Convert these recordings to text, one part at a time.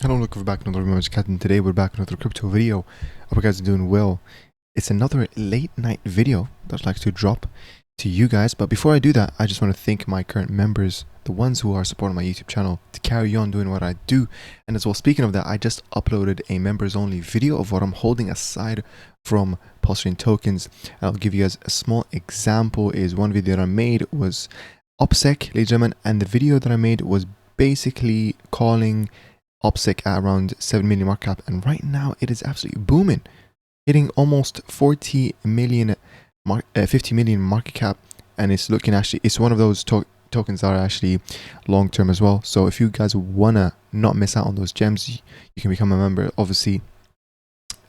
Hello, welcome back to another Magic Cat, and today we're back with another crypto video. Hope you guys are doing well. It's another late night video that I'd like to drop to you guys, but before I do that, I just want to thank my current members, the ones who are supporting my YouTube channel, to carry on doing what I do. And as well, speaking of that, I just uploaded a members only video of what I'm holding aside from Pulsechain tokens. I'll give you guys a small example. Is one video that I made was OPSEC, ladies and gentlemen, and the video that I made was basically calling OPSEC at around 7 million market cap, and right now it is absolutely booming, hitting almost 40 million 50 million market cap, and it's looking actually, it's one of those tokens that are actually long term as well. So if you guys wanna not miss out on those gems, you can become a member, obviously.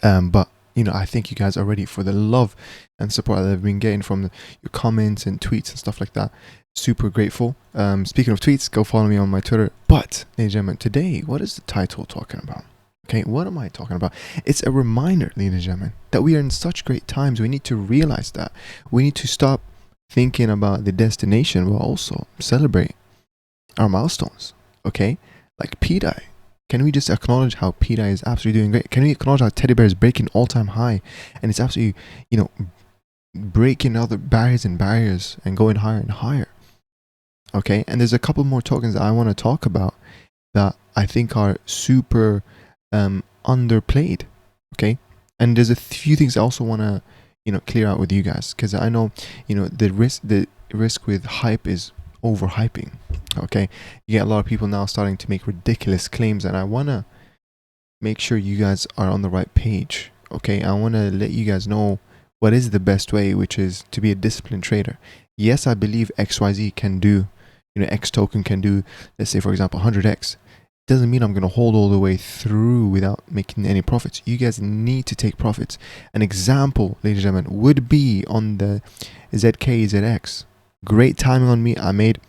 But you know, I thank you guys already for the love and support that I've been getting from your comments and tweets and stuff like that. Super grateful. Speaking of tweets, go follow me on my Twitter. But ladies and gentlemen, today, what is the title talking about? Okay, what am I talking about? It's a reminder, ladies and gentlemen, that we are in such great times. We need to realize that we need to stop thinking about the destination, but also celebrate our milestones. Okay, like PDAI. Can we just acknowledge how PDAI is absolutely doing great? Can we acknowledge how Teddy Bear is breaking all-time high, and it's absolutely, you know, breaking other barriers and going higher and higher? Okay, and there's a couple more tokens that I want to talk about that I think are super underplayed. Okay, and there's a few things I also want to, you know, clear out with you guys, because I know, you know, the risk with hype is overhyping. Okay, you get a lot of people now starting to make ridiculous claims, and I want to make sure you guys are on the right page. Okay, I want to let you guys know what is the best way, which is to be a disciplined trader. Yes, I believe XYZ can do, you know, X token can do, let's say for example 100x. Doesn't mean I'm going to hold all the way through without making any profits. You guys need to take profits. An example, ladies and gentlemen, would be on the ZK/ZX. Great timing on me. I made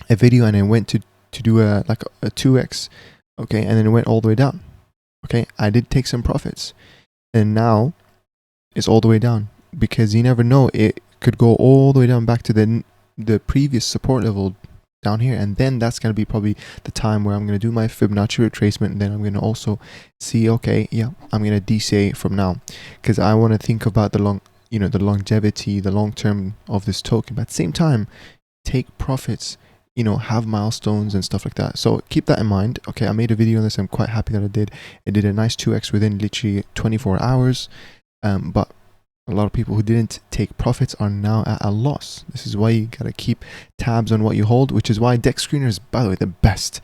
a video and I went to do a 2x, okay, and then it went all the way down. Okay, I did take some profits, and now it's all the way down, because you never know, it could go all the way down back to the previous support level down here, and then that's going to be probably the time where I'm going to do my Fibonacci retracement, and then I'm going to also see, okay, yeah, I'm going to DCA from now, because I want to think about the longevity, the long term of this token, but at the same time take profits, you know, have milestones and stuff like that. So keep that in mind. Okay, I made a video on this. I'm quite happy that I did. It did a nice 2x within literally 24 hours. But a lot of people who didn't take profits are now at a loss. This is why you gotta keep tabs on what you hold, which is why Dex Screener is, by the way, the best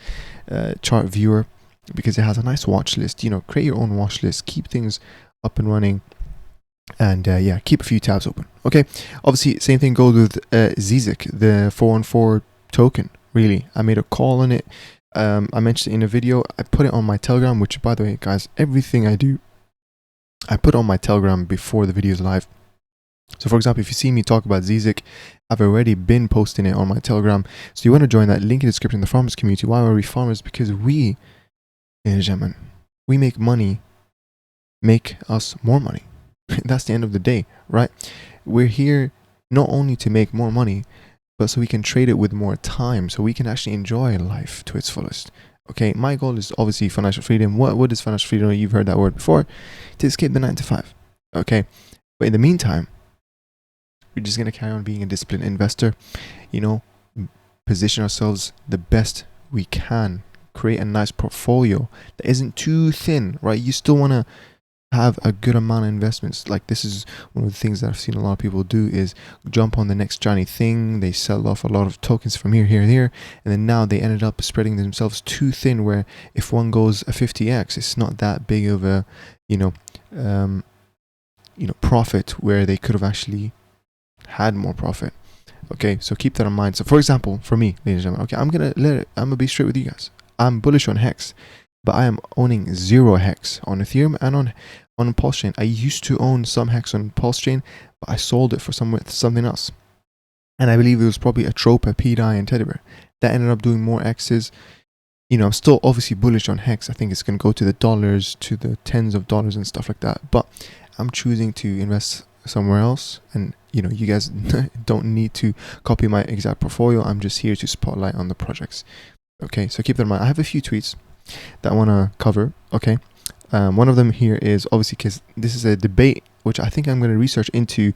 chart viewer, because it has a nice watch list. You know, create your own watch list, keep things up and running, and yeah, keep a few tabs open. Okay, obviously same thing goes with ZZK, the 414 token. Really, I made a call on it. I mentioned it in a video. I put it on my Telegram, which, by the way, guys, everything I do I put on my Telegram before the video is live. So for example, if you see me talk about ZZK, I've already been posting it on my Telegram. So you want to join that, link in the description, the farmers community. Why are we farmers? Because we, ladies and gentlemen, we make money, make us more money. That's the end of the day, right? We're here not only to make more money, but so we can trade it with more time, so we can actually enjoy life to its fullest. Okay, my goal is obviously financial freedom. What is financial freedom? You've heard that word before. To escape the 9 to 5. Okay, but in the meantime, we're just gonna carry on being a disciplined investor. You know, position ourselves the best we can. Create a nice portfolio that isn't too thin, right? You still wanna have a good amount of investments. Like, this is one of the things that I've seen a lot of people do, is jump on the next shiny thing. They sell off a lot of tokens from here, and then now they ended up spreading themselves too thin, where if one goes a 50x, it's not that big of a, profit, where they could have actually had more profit. Okay, so keep that in mind. So for example, for me, ladies and gentlemen, okay, I'm gonna be straight with you guys. I'm bullish on Hex, but I am owning 0 Hex on Ethereum and on Pulsechain. I used to own some Hex on Pulsechain, but I sold it for something else. And I believe it was probably ATROPA, PDAI, and Teddy Bear that ended up doing more X's. You know, I'm still obviously bullish on Hex. I think it's going to go to the dollars, to the tens of dollars and stuff like that. But I'm choosing to invest somewhere else. And, you know, you guys don't need to copy my exact portfolio. I'm just here to spotlight on the projects. Okay, so keep that in mind. I have a few tweets. that I want to cover. Okay. One of them here is obviously because this is a debate, which I think I'm going to research into,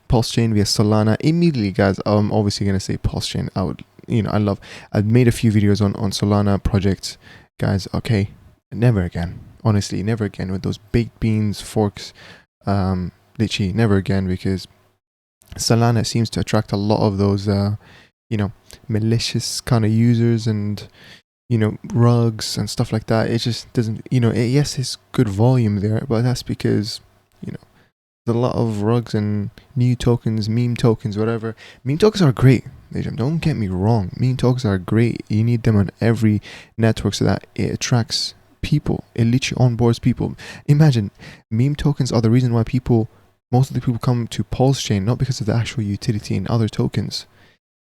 Pulsechain via Solana. Immediately, guys, I'm obviously going to say Pulsechain. I've made a few videos on Solana projects, guys. Okay. Never again. Honestly, never again with those baked beans, forks, literally never again, because Solana seems to attract a lot of those, malicious kind of users and, rugs and stuff like that. It just doesn't, yes, it's good volume there, but that's because, there's a lot of rugs and new tokens, meme tokens, whatever. Meme tokens are great. Don't get me wrong. Meme tokens are great. You need them on every network so that it attracts people. It literally onboards people. Imagine, meme tokens are the reason why most of the people come to Pulsechain, not because of the actual utility in other tokens.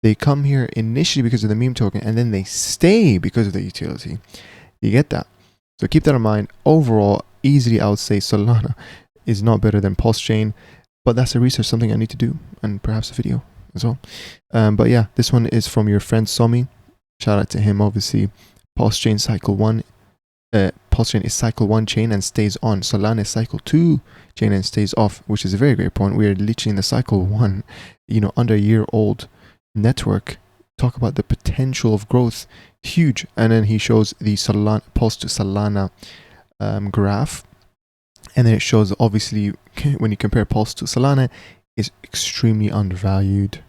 They come here initially because of the meme token, and then they stay because of the utility. You get that? So keep that in mind. Overall, easily I would say Solana is not better than Pulsechain, but that's a research, something I need to do, and perhaps a video as well. But yeah, this one is from your friend Somi. Shout out to him, obviously. Pulsechain cycle 1. Pulsechain is cycle 1 chain and stays on. Solana is cycle 2 chain and stays off, which is a very great point. We are literally in the cycle 1, under a year old network. Talk about the potential of growth, huge. And then he shows the Solana Pulse to Solana graph, and then it shows obviously when you compare Pulse to Solana is extremely undervalued,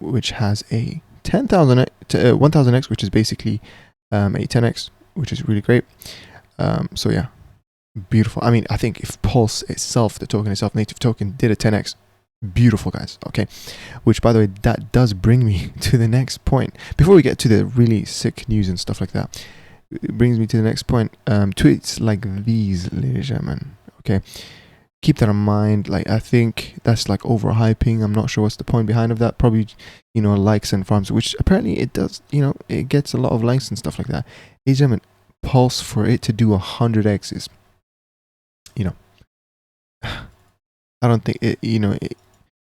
which has a 1000x, which is basically a 10x, which is really great. So yeah, beautiful. I mean, I think if Pulse itself, the token itself, native token, did a 10x, beautiful, guys. Okay, which by the way, that does bring me to the next point. Before we get to the really sick news and stuff like that, it brings me to the next point. Tweets like these, ladies and gentlemen. Okay, keep that in mind. Like, I think that's like overhyping. I'm not sure what's the point behind of that. Probably, likes and farms, which apparently it does. It gets a lot of likes and stuff like that. Ladies and gentlemen, Pulse, for it to do 100x is, I don't think it.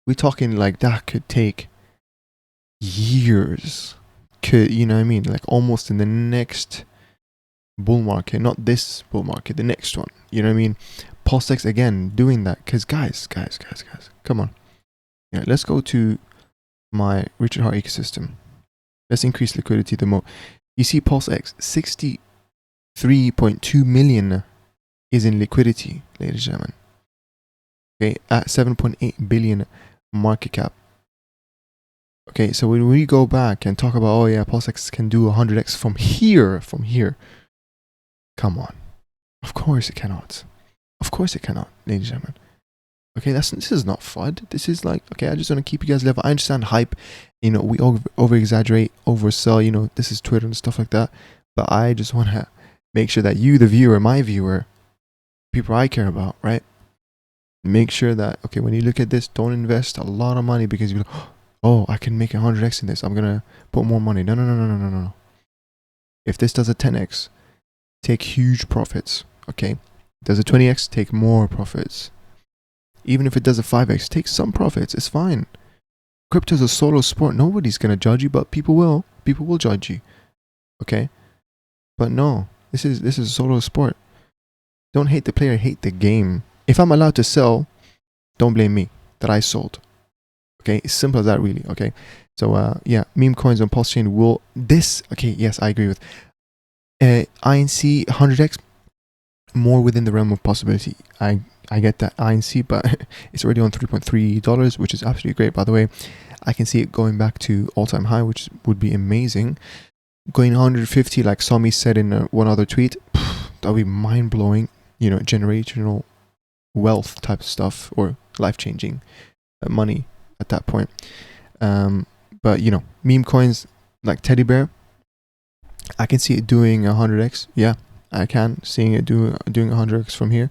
We're talking like that could take years. Like almost in the next bull market, not this bull market, the next one. Pulsex again doing that, because guys, come on. Yeah, let's go to my Richard Heart ecosystem. Let's increase liquidity the most. You see Pulsex 63.2 million is in liquidity, ladies and gentlemen. Okay, at 7.8 billion market cap. Okay, so when we go back and talk about, oh yeah, Pulsex can do 100x from here, come on. Of course it cannot. Of course it cannot, ladies and gentlemen. Okay, this is not FUD. This is like, okay, I just want to keep you guys level. I understand hype. We over exaggerate, oversell. This is Twitter and stuff like that. But I just want to make sure that you, the viewer, my viewer, people I care about, right? Make sure that, okay, when you look at this, don't invest a lot of money because you're like, oh, I can make 100x in this. I'm going to put more money. No. If this does a 10x, take huge profits, okay? Does a 20x, take more profits. Even if it does a 5x, take some profits. It's fine. Crypto is a solo sport. Nobody's going to judge you, but people will. People will judge you, okay? But no, this is a solo sport. Don't hate the player, hate the game. If I'm allowed to sell, don't blame me that I sold. Okay, it's simple as that, really. Okay, so yeah, meme coins on Pulsechain will okay, yes, I agree with INC 100x, more within the realm of possibility. I get that INC, but it's already on $3.3, which is absolutely great. By the way, I can see it going back to all-time high, which would be amazing. Going 150, like Somi said in one other tweet, that would be mind-blowing. Generational wealth type of stuff, or life-changing money at that point. But meme coins like teddy bear, I can see it doing 100x. Yeah, I can seeing it doing 100x from here.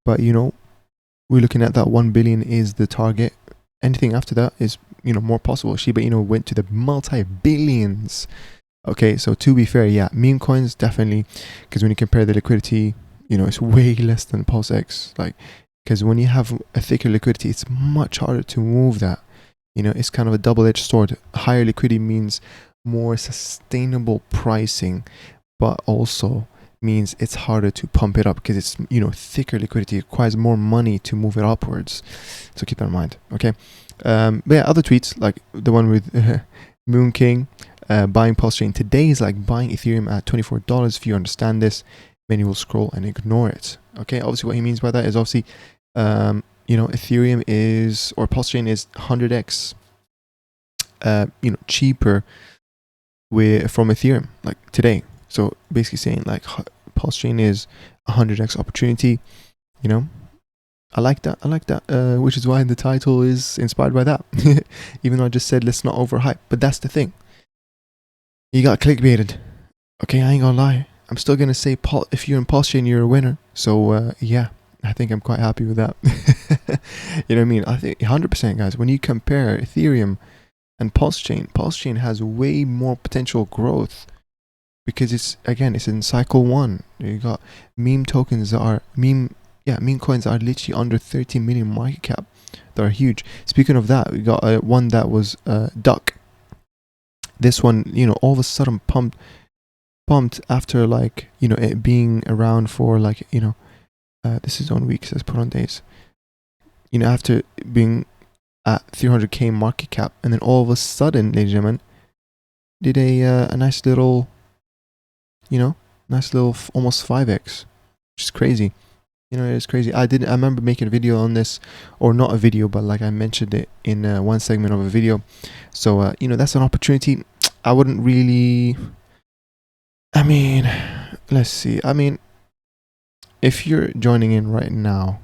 But we're looking at that 1 billion is the target. Anything after that is more possible. Shiba went to the multi-billions. Okay, so to be fair, yeah, meme coins definitely, because when you compare the liquidity, it's way less than Pulsex. Like, because when you have a thicker liquidity, it's much harder to move that. It's kind of a double-edged sword. Higher liquidity means more sustainable pricing. but also means it's harder to pump it up because it's, you know, thicker liquidity. It requires more money to move it upwards. So keep that in mind. Okay. But yeah, other tweets like the one with Moon King buying Pulsechain today is like buying Ethereum at $24. If you understand this, many will scroll and ignore it. Okay. Obviously, what he means by that is obviously, you know, Ethereum is, or Pulsechain is 100x, you know, cheaper from Ethereum like today. So basically saying like Pulsechain is 100x opportunity, you know. I like that, which is why the title is inspired by that. Even though I just said let's not overhype, but that's the thing. You got clickbaited. Okay, I ain't gonna lie. I'm still gonna say if you're in Pulsechain, you're a winner. So yeah, I think I'm quite happy with that. You know what I mean? I think 100%, guys. When you compare Ethereum and Pulsechain has way more potential growth because it's in cycle 1. You got meme tokens that are meme coins that are literally under 13 million market cap. That are huge. Speaking of that, we got one that was Duck. This one, you know, all of a sudden pumped after like, you know, it being around for like, you know, this is on weeks, let's put on days. You know, after being at 300k market cap, and then all of a sudden, ladies and gentlemen, did a nice little, you know, almost 5x, which is crazy. You know, it's crazy. I remember making a video on this, or not a video, but like I mentioned it in one segment of a video. So you know, that's an opportunity. I wouldn't really, I mean, let's see. I mean, if you're joining in right now,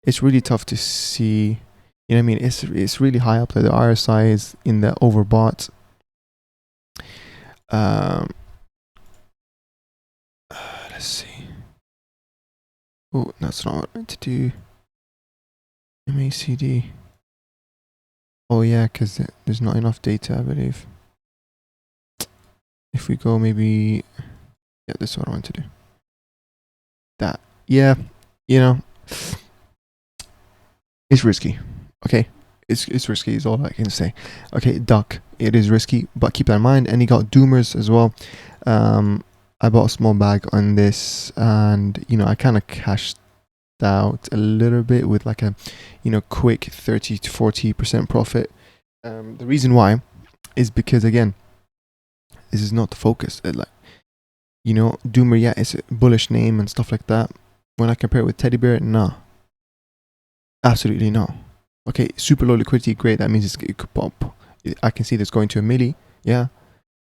it's really tough to see. You know what I mean? It's really high up there. The RSI is in the overbought. Let's see. Oh, that's not what I meant to do. MACD. Oh yeah, because there's not enough data, I believe. If we go maybe, yeah, this is what I want to do. That, yeah, you know, it's risky. Okay, it's risky is all I can say. Okay, Duck, it is risky, but keep that in mind. And you got Doomers as well. I bought a small bag on this, and you know, I kind of cashed out a little bit with like a, you know, quick 30 to 40% profit. The reason why is because, again, this is not the focus. Like, you know, Doomer, yeah, it's a bullish name and stuff like that. When I compare it with Teddy Bear, nah, absolutely no. Okay, super low liquidity, great. That means it could pop. I can see this going to a milli, yeah.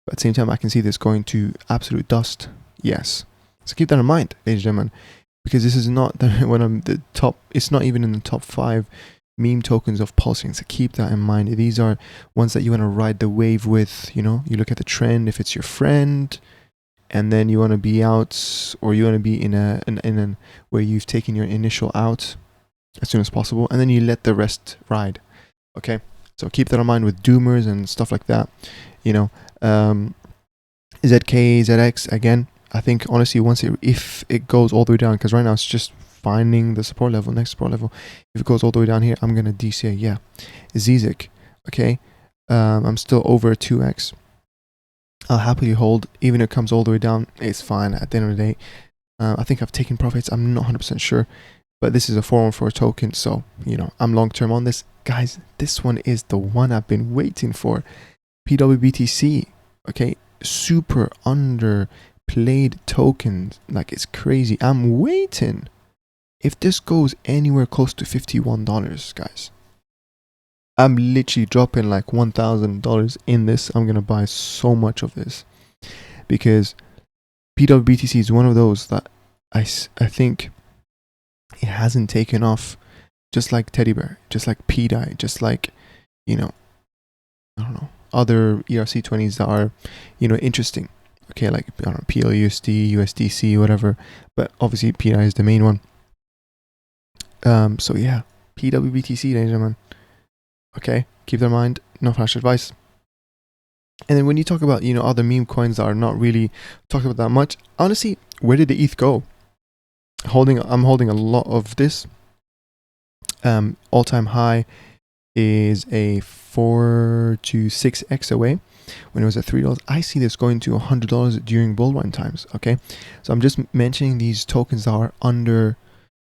But at the same time, I can see this going to absolute dust, yes. So keep that in mind, ladies and gentlemen, because this is not the top. It's not even in the top 5 meme tokens of Pulsechain. So keep that in mind. These are ones that you want to ride the wave with. You know, you look at the trend. If it's your friend, and then you want to be out, or you want to be in a where you've taken your initial out as soon as possible, and then you let the rest ride. Okay, so keep that in mind with Doomers and stuff like that. You know, ZK, ZX, again, I think honestly, if it goes all the way down, because right now it's just finding the support level, next support level. If it goes all the way down here, I'm gonna DCA. Yeah, ZZK. Okay, I'm still over 2x. I'll happily hold, even if it comes all the way down. It's fine at the end of the day. I think I've taken profits. I'm not 100% sure, but this is a 414 token, so you know, I'm long term on this, guys. This one is the one I've been waiting for. PWBTC. Okay, super underplayed tokens, like it's crazy. I'm waiting. If this goes anywhere close to $51, guys, I'm literally dropping like $1,000 in this. I'm gonna buy so much of this, because PWBTC is one of those that I think it hasn't taken off, just like Teddy Bear, just like PDAI, just like, you know, I don't know, other ERC20s that are, you know, interesting. Okay, like, I don't know, PLUSD, USDC, whatever, but obviously PDAI is the main one. So yeah, PWBTC, ladies and gentlemen. Okay, keep that in mind. No flash advice. And then when you talk about, you know, other meme coins that are not really talked about that much, honestly, where did the ETH go? I'm holding a lot of this. All-time high is a 4 to 6x away. when it was at $3. I see this going to $100 during bull run times. Okay, so I'm just mentioning these tokens that are under,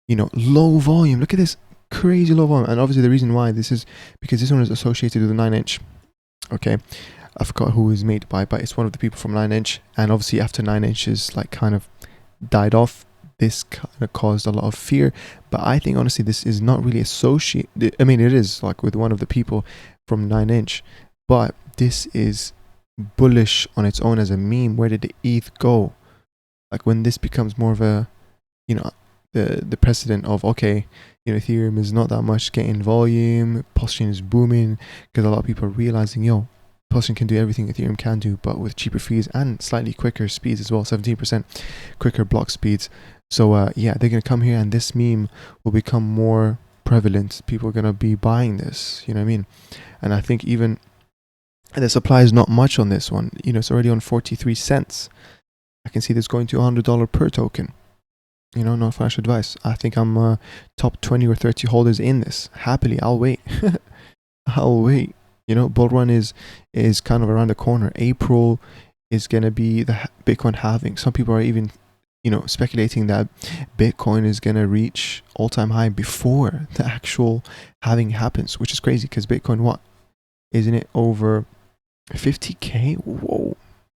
you know, low volume. Look at this crazy low volume, and obviously the reason why this is because this one is associated with the 9inch. Okay, I forgot who is made by, but it's one of the people from 9inch, and obviously after 9inch is like kind of died off, this kind of caused a lot of fear. But I think honestly this is not really associated. I mean, it is like with one of the people from 9inch, but this is bullish on its own as a meme. Where did the ETH go? Like when this becomes more of a, you know, the precedent of, okay, you know, Ethereum is not that much getting volume, Pulsechain is booming, because a lot of people are realizing, yo, Pulsechain can do everything Ethereum can do, but with cheaper fees and slightly quicker speeds as well, 17% quicker block speeds. So yeah, they're gonna come here, and this meme will become more prevalent. People are gonna be buying this, you know what I mean? And I think even the supply is not much on this one. You know, it's already on 43 cents. I can see this going to $100 per token. You know, no financial advice. I think I'm top 20 or 30 holders in this. Happily, I'll wait. I'll wait. You know, bull run is kind of around the corner. April is gonna be the Bitcoin halving. Some people are even, you know, speculating that Bitcoin is gonna reach all-time high before the actual halving happens, which is crazy because Bitcoin, what, isn't it over 50k? Whoa,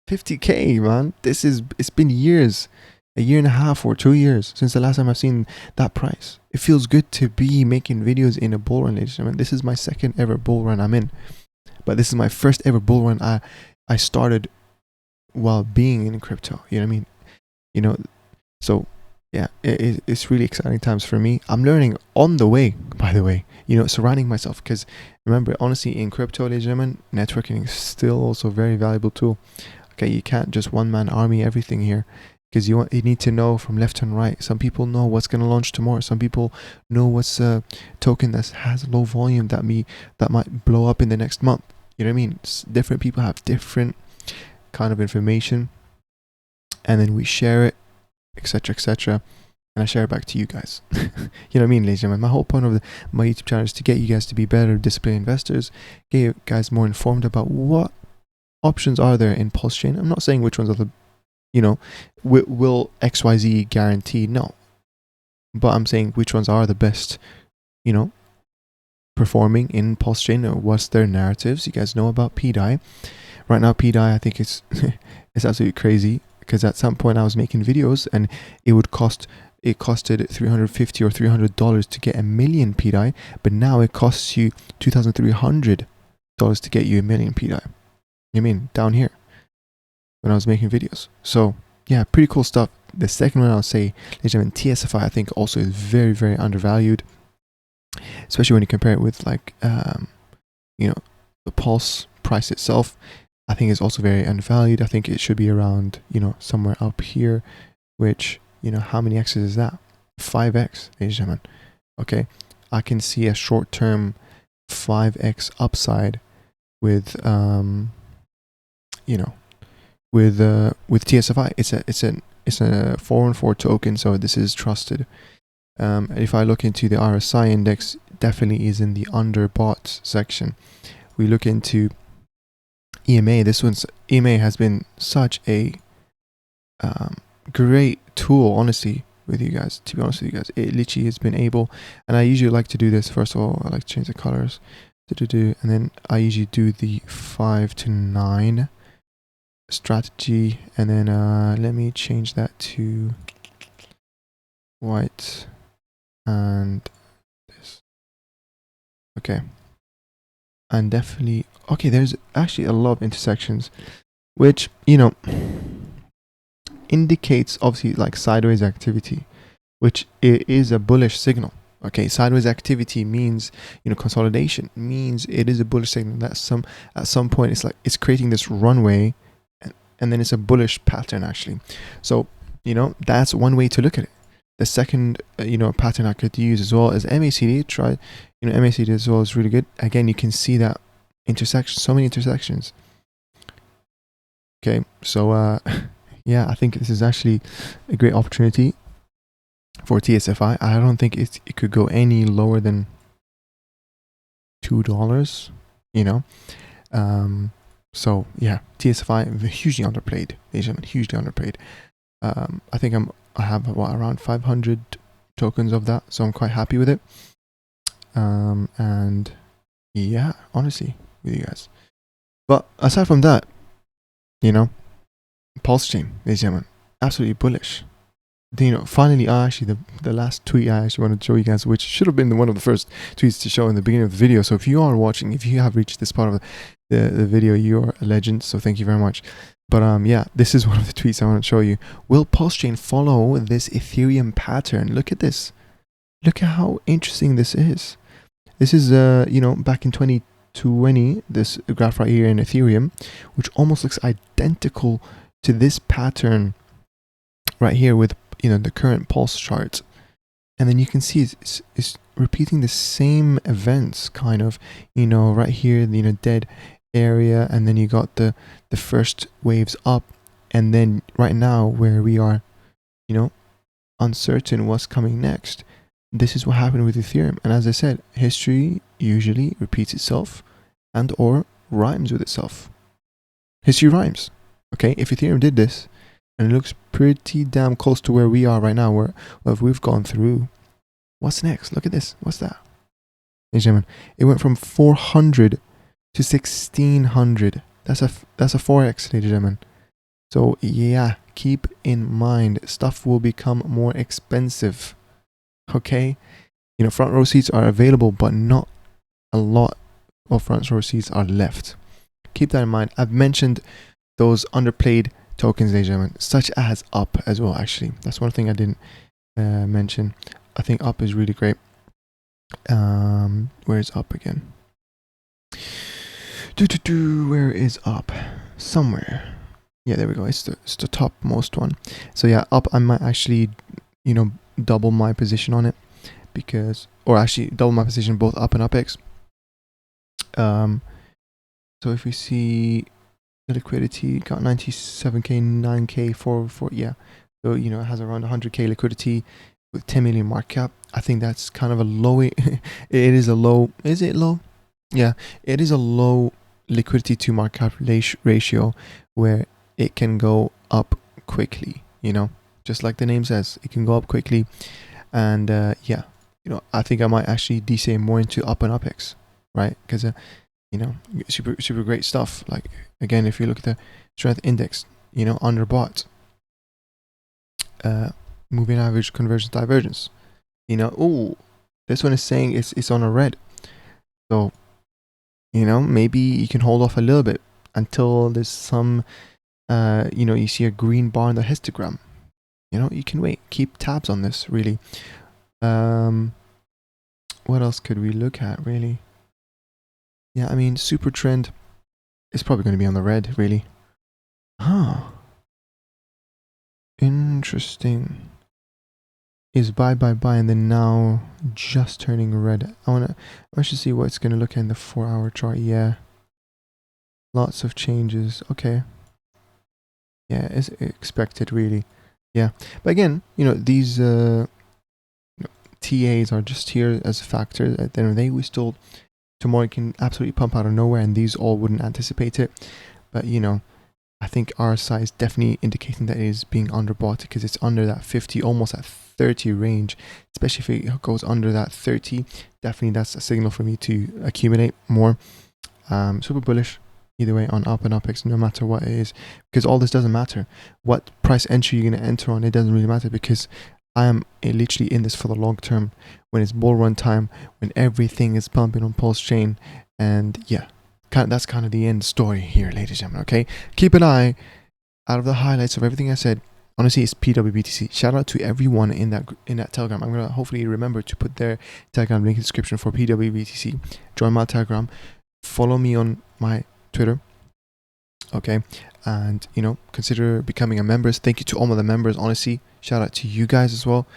50k, man. It's been years, a year and a half or 2 years since the last time I've seen that price. It feels good to be making videos in a bull run, ladies and gentlemen. This is my second ever bull run I'm in, but this is my first ever bull run I started while being in crypto. You know what I mean? You know, so yeah, it's really exciting times for me. I'm learning on the way, by the way, you know, surrounding myself, because remember, honestly, in crypto, ladies and gentlemen, networking is still also a very valuable tool. Okay, you can't just one-man army everything here, because you need to know from left and right. Some people know what's going to launch tomorrow. Some people know what's a token that has low volume that might blow up in the next month. You know what I mean? Different people have different kind of information, and then we share it, etc., etc., and I share it back to you guys. You know what I mean, ladies and gentlemen? My whole point of my YouTube channel is to get you guys to be better disciplined investors, get you guys more informed about what options are there in Pulsechain. I'm not saying which ones are the, you know, will XYZ guarantee, no, but I'm saying which ones are the best, you know, performing in Pulsechain, or what's their narratives. You guys know about PDAI. Right now, PDAI, I think it's absolutely crazy, because at some point I was making videos and it costed $350 or $300 to get a million PDAI, but now it costs you $2,300 to get you a million PDAI. You mean down here when I was making videos? So yeah, pretty cool stuff. The second one I'll say, ladies and gentlemen, TSFI, I think also is very, very undervalued, especially when you compare it with like you know, the Pulse price itself. I think it's also very undervalued. I think it should be around, you know, somewhere up here, which, you know, how many X's is that? 5x, ladies and gentlemen. Okay, I can see a short-term 5x upside with you know, with TSFI. It's a 414 token, so this is trusted. If I look into the RSI index, definitely is in the underbought section. We look into EMA. EMA has been such a great tool, honestly, with you guys. To be honest with you guys, it literally has been able, and I usually like to do this. First of all, I like to change the colors, and then I usually do the 5 to 9 strategy, and then let me change that to white and this. Okay, and definitely, okay, there's actually a lot of intersections, which, you know, indicates obviously like sideways activity, which it is a bullish signal. Okay, sideways activity means, you know, consolidation means it is a bullish signal that at some point it's like it's creating this runway, and then it's a bullish pattern actually. So, you know, that's one way to look at it. The second you know, pattern I could use as well is MACD. Try, you know, MACD as well is really good. Again, you can see that intersection, so many intersections. Okay, so yeah, I think this is actually a great opportunity for TSFI. I don't think it could go any lower than $2, you know. So yeah, TSFI hugely underplayed, ladies and gentlemen, hugely underplayed. I think I have around 500 tokens of that, so I'm quite happy with it. And yeah, honestly, with you guys. But aside from that, you know, Pulsechain, ladies and gentlemen, absolutely bullish. Finally, the last tweet I actually wanted to show you guys, which should have been one of the first tweets to show in the beginning of the video. So if you are watching, if you have reached this part of the video, you are a legend. So thank you very much. But yeah, this is one of the tweets I want to show you. Will Pulsechain follow this Ethereum pattern? Look at this. Look at how interesting this is. This is back in 2020, this graph right here in Ethereum, which almost looks identical to this pattern right here with the current pulse chart. And then you can see it's repeating the same events, kind of, right here, dead area, and then you got the first waves up, and then right now where we are, uncertain what's coming next. This is what happened with Ethereum. And as I said, history usually repeats itself and or rhymes with itself. History rhymes. Okay, if Ethereum did this, and it looks pretty damn close to where we are right now, where we've gone through, what's next? Look at this. What's that? Ladies and gentlemen, it went from 400 to 1600. That's a 4x, ladies and gentlemen. So yeah, keep in mind, stuff will become more expensive. Okay, front row seats are available, but not a lot of front row seats are left. Keep that in mind. I've mentioned those underplayed tokens, ladies and gentlemen, such as UP as well. Actually, that's one thing I didn't mention. I think UP is really great. Where is UP again? Where is UP? Somewhere. Yeah, there we go. It's the topmost one. So yeah, UP, I might actually double my position on it, or actually double my position both UP and UPX. So if we see the liquidity, got 97k, 9k, 4, yeah. So it has around 100k liquidity with 10 million market cap. I think that's kind of a low. It is a low. Is it low? Yeah, it is a low liquidity to market cap ratio where it can go up quickly. Just like the name says, it can go up quickly. And yeah, I think I might actually DCA more into UP and UPX, right? Because super great stuff. Like, again, if you look at the strength index, underbought, moving average convergence divergence, this one is saying it's on a red. So maybe you can hold off a little bit until there's some you see a green bar in the histogram. You can wait. Keep tabs on this, really. What else could we look at, really? Yeah, I mean, super trend is probably going to be on the red, really. Huh. Interesting. Is buy, and then now just turning red. I should see what it's going to look at in the 4-hour chart. Yeah. Lots of changes. Okay. Yeah, it's expected, really. Yeah. But again, these TAs are just here as a factor. At the end of the day, we still, tomorrow can absolutely pump out of nowhere, and these all wouldn't anticipate it. But I think RSI is definitely indicating that it is being underbought, because it's under that 50, almost at 30 range. Especially if it goes under that 30, definitely that's a signal for me to accumulate more. Super bullish either way on UP and UPX, no matter what it is, because all this doesn't matter. What price entry you're going to enter on, it doesn't really matter, because I am literally in this for the long term, when it's bull run time, when everything is pumping on Pulsechain. And yeah, that's kind of the end story here, ladies and gentlemen. Okay, keep an eye out of the highlights of everything I said. Honestly, it's PWBTC. Shout out to everyone in that Telegram. I'm gonna hopefully remember to put their Telegram link in the description for PWBTC. Join my Telegram, follow me on my Twitter, okay, and consider becoming a member. Thank you to all of the members. Honestly, shout out to you guys as well.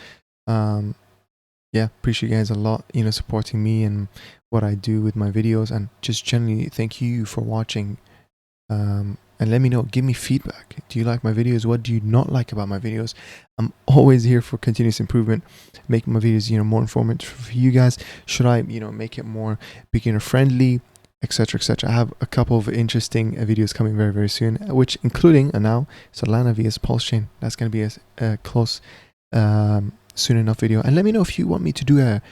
Yeah, appreciate you guys a lot, supporting me and what I do with my videos, and just generally thank you for watching. And let me know, give me feedback. Do you like my videos? What do you not like about my videos? I'm always here for continuous improvement, making my videos more informative for you guys. Should I make it more beginner friendly? etc, etc. I have a couple of interesting videos coming very, very soon, which including now Solana vs Pulsechain. That's going to be a close soon enough video. And let me know if you want me to do a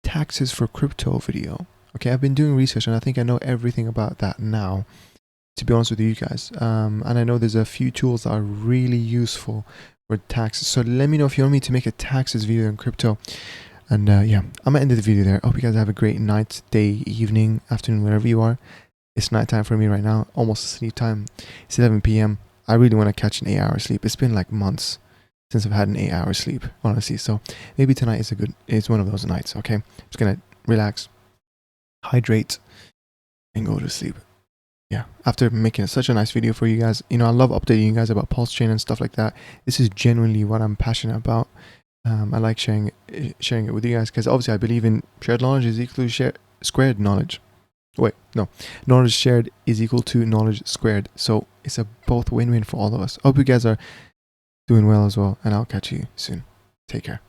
taxes for crypto video. Okay, I've been doing research and I think I know everything about that now, to be honest with you guys. And I know there's a few tools that are really useful for taxes. So let me know if you want me to make a taxes video in crypto. And yeah, I'm gonna end the video there. I hope you guys have a great night, day, evening, afternoon, wherever you are. It's night time for me right now, almost sleep time. It's 11 p.m. I really want to catch an 8-hour sleep. It's been like months since I've had an 8-hour sleep, honestly. So maybe tonight is one of those nights. Okay, I'm just gonna relax, hydrate, and go to sleep. Yeah, after making such a nice video for you guys, you know, I love updating you guys about Pulsechain and stuff like that. This is genuinely what I'm passionate about. I like sharing it with you guys because obviously I believe in shared knowledge is equal to squared knowledge. Wait, no, knowledge shared is equal to knowledge squared. So it's a both win-win for all of us. I hope you guys are doing well as well, and I'll catch you soon. Take care.